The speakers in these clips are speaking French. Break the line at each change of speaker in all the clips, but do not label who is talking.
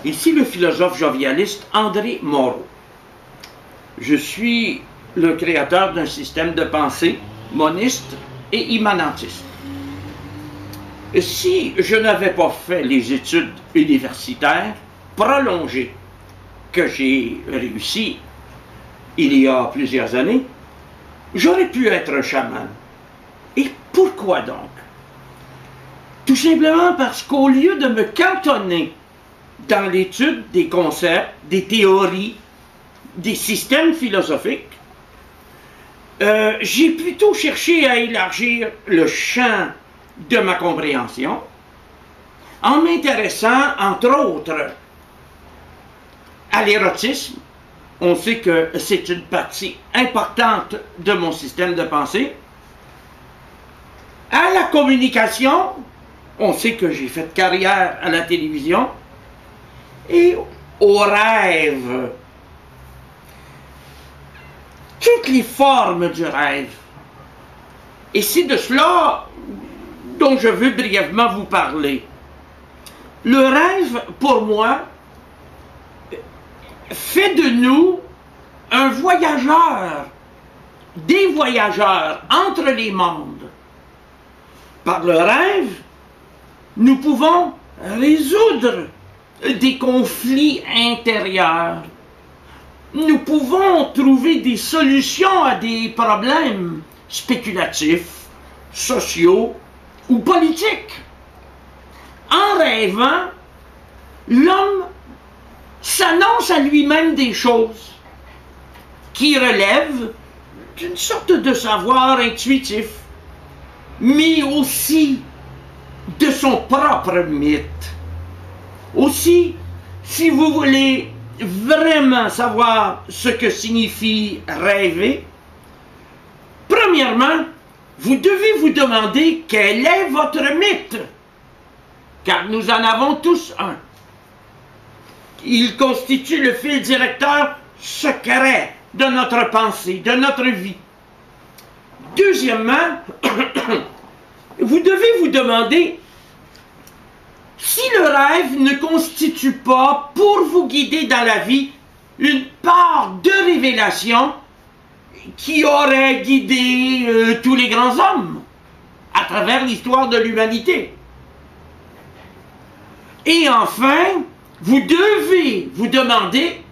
Ici le philosophe jovialiste André Moreau. Je suis le créateur d'un système de pensée moniste et immanentiste. Si je n'avais pas fait les études universitaires prolongées que j'ai réussi il y a plusieurs années, j'aurais pu être un chaman. Et pourquoi donc? Tout simplement parce qu'au lieu de me cantonner dans l'étude des concepts, des théories, des systèmes philosophiques, j'ai plutôt cherché à élargir le champ de ma compréhension en m'intéressant, entre autres, à l'érotisme. On sait que c'est une partie importante de mon système de pensée. À la communication, on sait que j'ai fait carrière à la télévision. Et au rêve. Toutes les formes du rêve. Et c'est de cela dont je veux brièvement vous parler. Le rêve, pour moi, fait de nous un voyageur, des voyageurs entre les mondes. Par le rêve, nous pouvons résoudre des conflits intérieurs. Nous pouvons trouver des solutions à des problèmes spéculatifs, sociaux ou politiques. En rêvant, l'homme s'annonce à lui-même des choses qui relèvent d'une sorte de savoir intuitif, mais aussi de son propre mythe. Aussi, si vous voulez vraiment savoir ce que signifie rêver, premièrement, vous devez vous demander quel est votre mythe, car nous en avons tous un. Il constitue le fil directeur secret de notre pensée, de notre vie. Deuxièmement, vous devez vous demander si le rêve ne constitue pas, pour vous guider dans la vie, une part de révélation qui aurait guidé tous les grands hommes à travers l'histoire de l'humanité. Et enfin, vous devez vous demander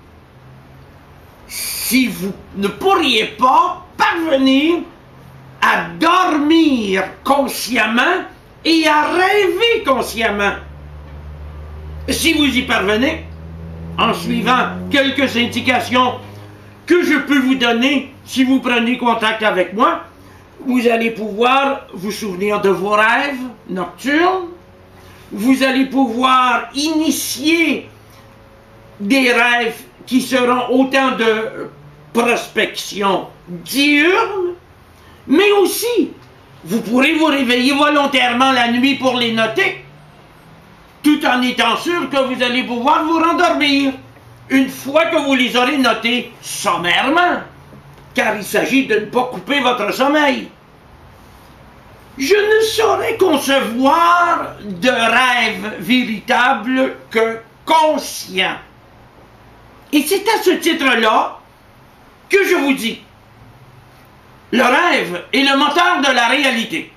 si vous ne pourriez pas parvenir à dormir consciemment et à rêver consciemment. Si vous y parvenez, en suivant quelques indications que je peux vous donner si vous prenez contact avec moi, vous allez pouvoir vous souvenir de vos rêves nocturnes, vous allez pouvoir initier des rêves qui seront autant de prospection diurne, mais aussi vous pourrez vous réveiller volontairement la nuit pour les noter, tout en étant sûr que vous allez pouvoir vous rendormir une fois que vous les aurez notés sommairement, car il s'agit de ne pas couper votre sommeil. Je ne saurais concevoir de rêve véritable que conscient. Et c'est à ce titre-là que je vous dis, le rêve est le moteur de la réalité.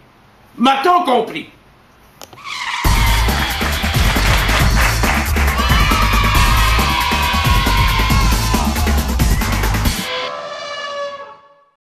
M'a-t-on compris?